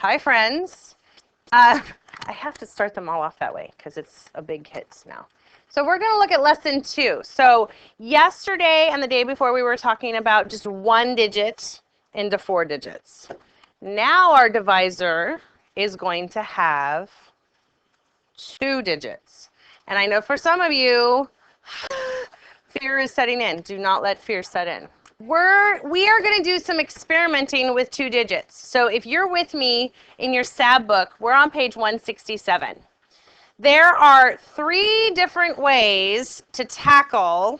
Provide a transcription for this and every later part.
Hi, friends. I have to start them all off that way because it's a big hit now. So we're going to look at lesson 2. So yesterday and the day before we were talking about just 1 digit into 4 digits. Now our divisor is going to have 2 digits. And I know for some of you, fear is setting in. Do not let fear set in. We are going to do some experimenting with 2 digits. So if you're with me in your SAB book, we're on page 167. There are 3 different ways to tackle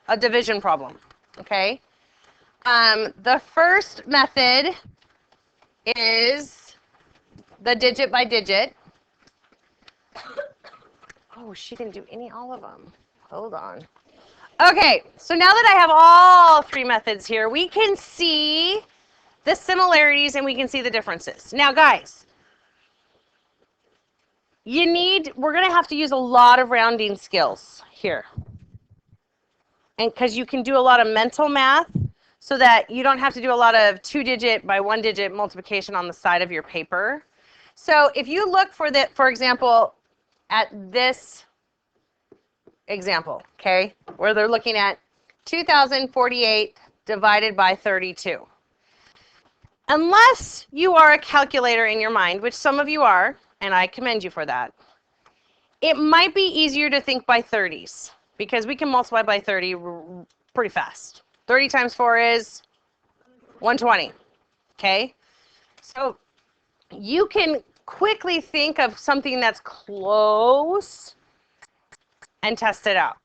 a division problem, okay? The first method is the digit by digit. Oh, she didn't do all of them. Hold on. Okay, so now that I have all 3 methods here, we can see the similarities and we can see the differences. Now, guys, we're going to have to use a lot of rounding skills here. And because you can do a lot of mental math so that you don't have to do a lot of 2-digit by 1-digit multiplication on the side of your paper. So if you look for example, at this example, okay, where they're looking at 2,048 divided by 32. Unless you are a calculator in your mind, which some of you are, and I commend you for that, it might be easier to think by 30s because we can multiply by 30 pretty fast. 30 times 4 is 120, okay? So you can quickly think of something that's close and test it out.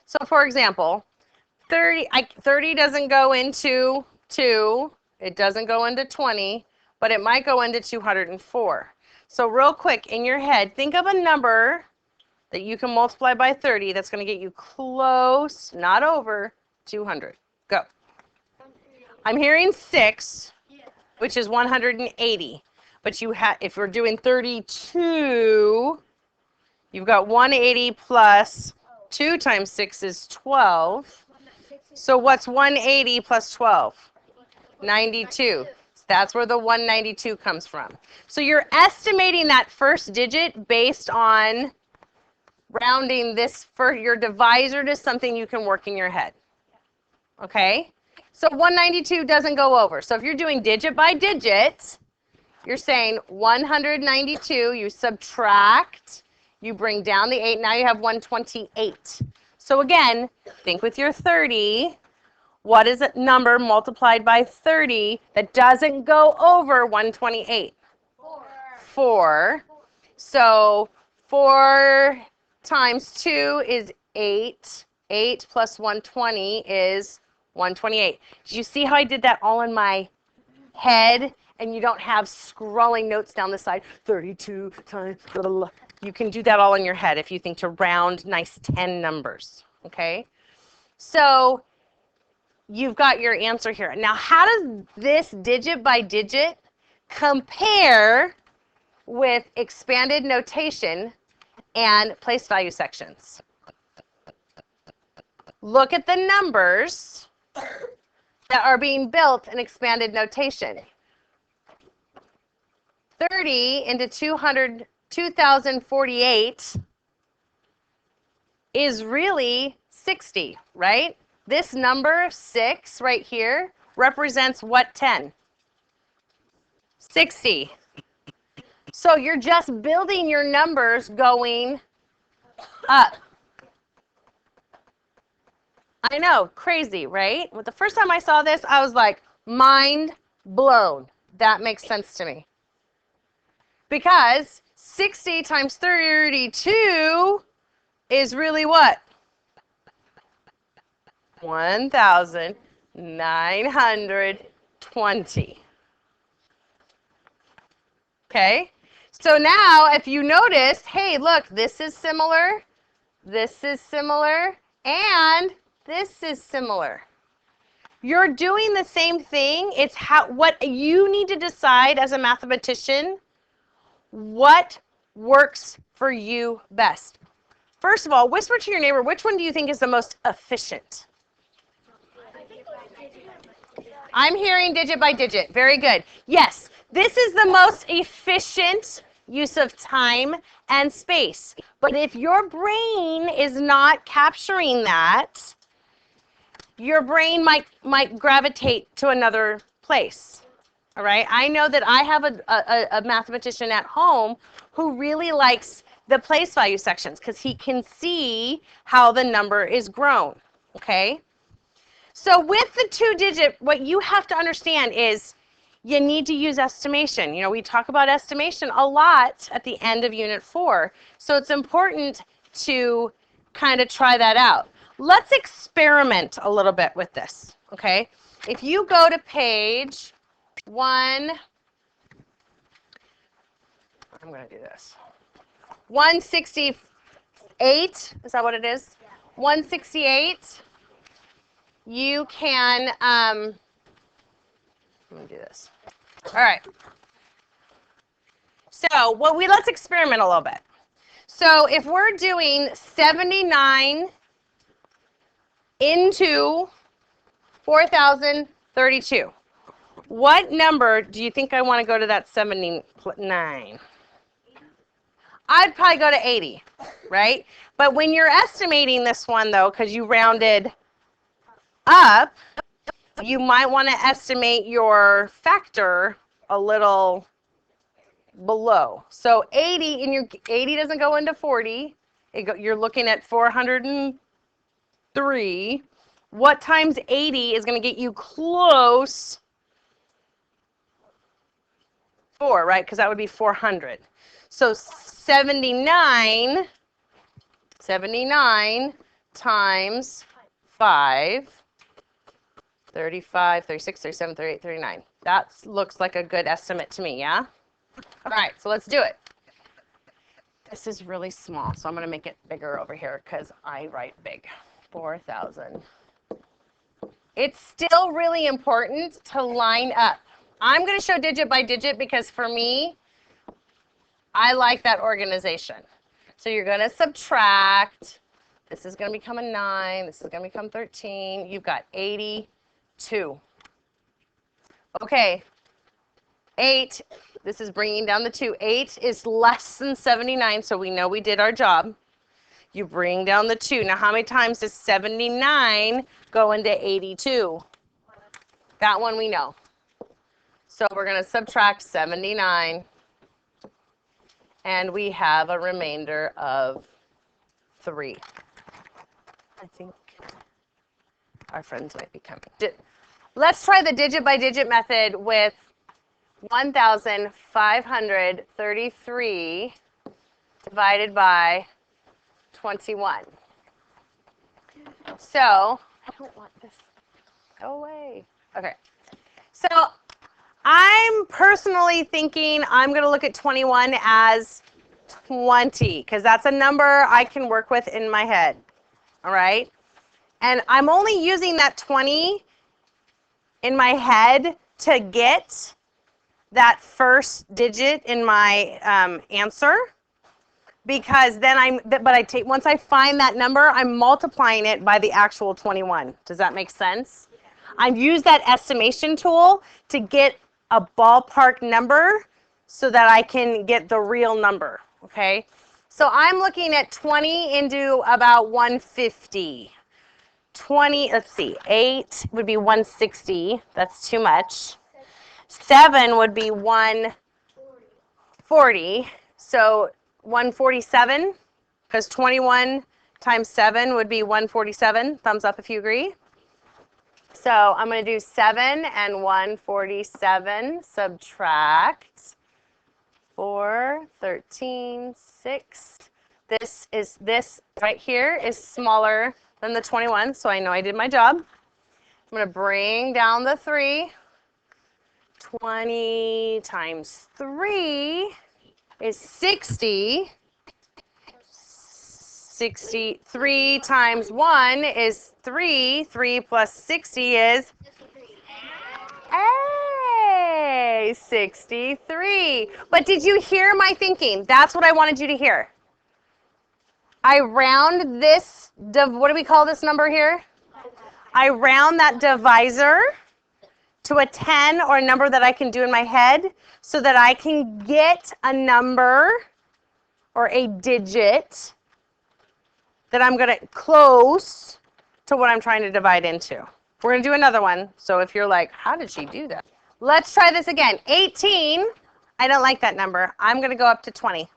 So for example, 30 doesn't go into 2, it doesn't go into 20, but it might go into 204. So real quick, in your head, think of a number that you can multiply by 30 that's going to get you close, not over, 200. Go. I'm hearing 6, which is 180. But if we're doing 32, you've got 180 plus 2 times 6 is 12. So what's 180 plus 12? 92. That's where the 192 comes from. So you're estimating that first digit based on rounding this for your divisor to something you can work in your head. Okay? So 192 doesn't go over. So if you're doing digit by digit, you're saying 192, you subtract, you bring down the 8, now you have 128. So again, think with your 30, what is a number multiplied by 30 that doesn't go over 128? 4. So 4 times 2 is 8. 8 plus 120 is 128. Did you see how I did that all in my head? And you don't have scrolling notes down the side, 32 times, blah, blah, blah. You can do that all in your head if you think to round nice 10 numbers, okay? So you've got your answer here. Now, how does this digit by digit compare with expanded notation and place value sections? Look at the numbers that are being built in expanded notation. 30 into 2,048 is really 60, right? This number 6 right here represents what 10? 60. So you're just building your numbers going up. I know, crazy, right? Well, the first time I saw this, I was like, mind blown. That makes sense to me. Because 60 times 32 is really what? 1,920. Okay? So now if you notice, hey, look, this is similar, and this is similar. You're doing the same thing. It's what you need to decide as a mathematician, what works for you best. First of all, whisper to your neighbor, which one do you think is the most efficient? I'm hearing digit by digit. Very good. Yes, This is the most efficient use of time and space. But if your brain is not capturing that, your brain might gravitate to another place. All right. I know that I have a mathematician at home who really likes the place value sections because he can see how the number is grown. Okay. So with the 2-digit, what you have to understand is you need to use estimation. You know, we talk about estimation a lot at the end of Unit 4. So it's important to kind of try that out. Let's experiment a little bit with this. Okay. If you go to page 1, I'm going to do this. 168, is that what it is? Yeah. 168, you can, let me do this. All right. So let's experiment a little bit. So if we're doing 79 into 4,032, what number do you think I want to go to that 79? I'd probably go to 80, right? But when you're estimating this one, though, because you rounded up, you might want to estimate your factor a little below. So 80, and your 80 doesn't go into 40. You're looking at 403. What times 80 is going to get you close? 4, right? Because that would be 400. So 79 times 5, 35, 36, 37, 38, 39. That looks like a good estimate to me, yeah? All right, so let's do it. This is really small, so I'm going to make it bigger over here because I write big. 4,000. It's still really important to line up. I'm going to show digit by digit because for me, I like that organization. So you're going to subtract. This is going to become a 9. This is going to become 13. You've got 82. Okay. 8. This is bringing down the 2. 8 is less than 79, so we know we did our job. You bring down the 2. Now, how many times does 79 go into 82? That one we know. So we're going to subtract 79. And we have a remainder of 3. I think our friends might be coming. Let's try the digit by digit method with 1,533 divided by 21. So, I don't want this. Go away. Okay. So, I'm personally thinking I'm going to look at 21 as 20 because that's a number I can work with in my head. All right? And I'm only using that 20 in my head to get that first digit in my answer because then once I find that number, I'm multiplying it by the actual 21. Does that make sense? I use that estimation tool to get a ballpark number so that I can get the real number, okay? So I'm looking at 20 into about 150. 20, let's see, 8 would be 160. That's too much. 7 would be 140. So 147, because 21 times 7 would be 147. Thumbs up if you agree. So I'm going to do 7 and 147, subtract 4, 13, 6. This right here is smaller than the 21, so I know I did my job. I'm going to bring down the 3. 20 times 3 is 60. 63 times 1 is 3. 3 plus 60 is 63. But did you hear my thinking? That's what I wanted you to hear. I round this, what do we call this number here? I round that divisor to a 10 or a number that I can do in my head so that I can get a number or a digit that I'm going to close to what I'm trying to divide into. We're going to do another one. So if you're like, how did she do that? Let's try this again. 18. I don't like that number. I'm going to go up to 20.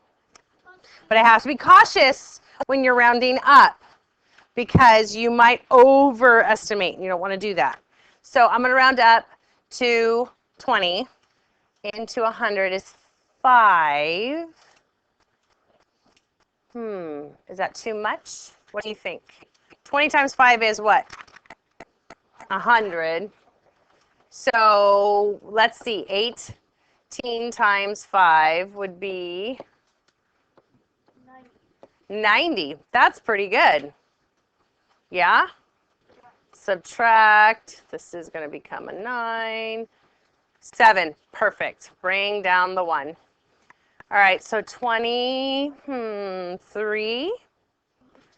But I have to be cautious when you're rounding up because you might overestimate. You don't want to do that. So I'm going to round up to 20. Into 100 is 5. Is that too much? What do you think? 20 times 5 is what? 100. So let's see. 18 times 5 would be 90. That's pretty good. Yeah? Subtract. This is going to become a 9. 7. Perfect. Bring down the 1. All right, so 3.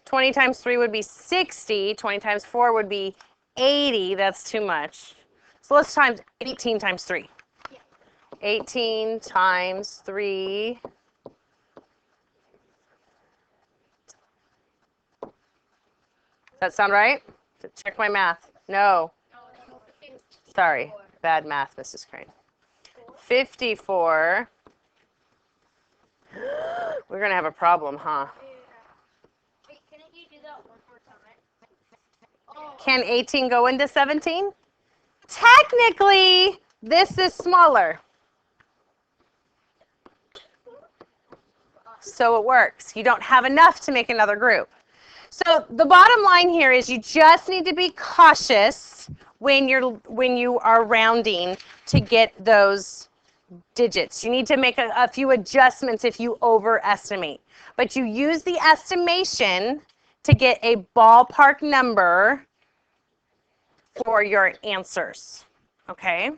20 times 3 would be 60. 20 times 4 would be 80. That's too much. So let's times 18 times 3. 18 times 3. Does that sound right? Check my math. No. Sorry. Bad math, Mrs. Crane. 54. We're going to have a problem, huh? Wait, can you do that one more time? Can 18 go into 17? Technically, this is smaller. So it works. You don't have enough to make another group. So the bottom line here is you just need to be cautious when you are rounding to get those digits. You need to make a few adjustments if you overestimate. But you use the estimation to get a ballpark number for your answers. Okay?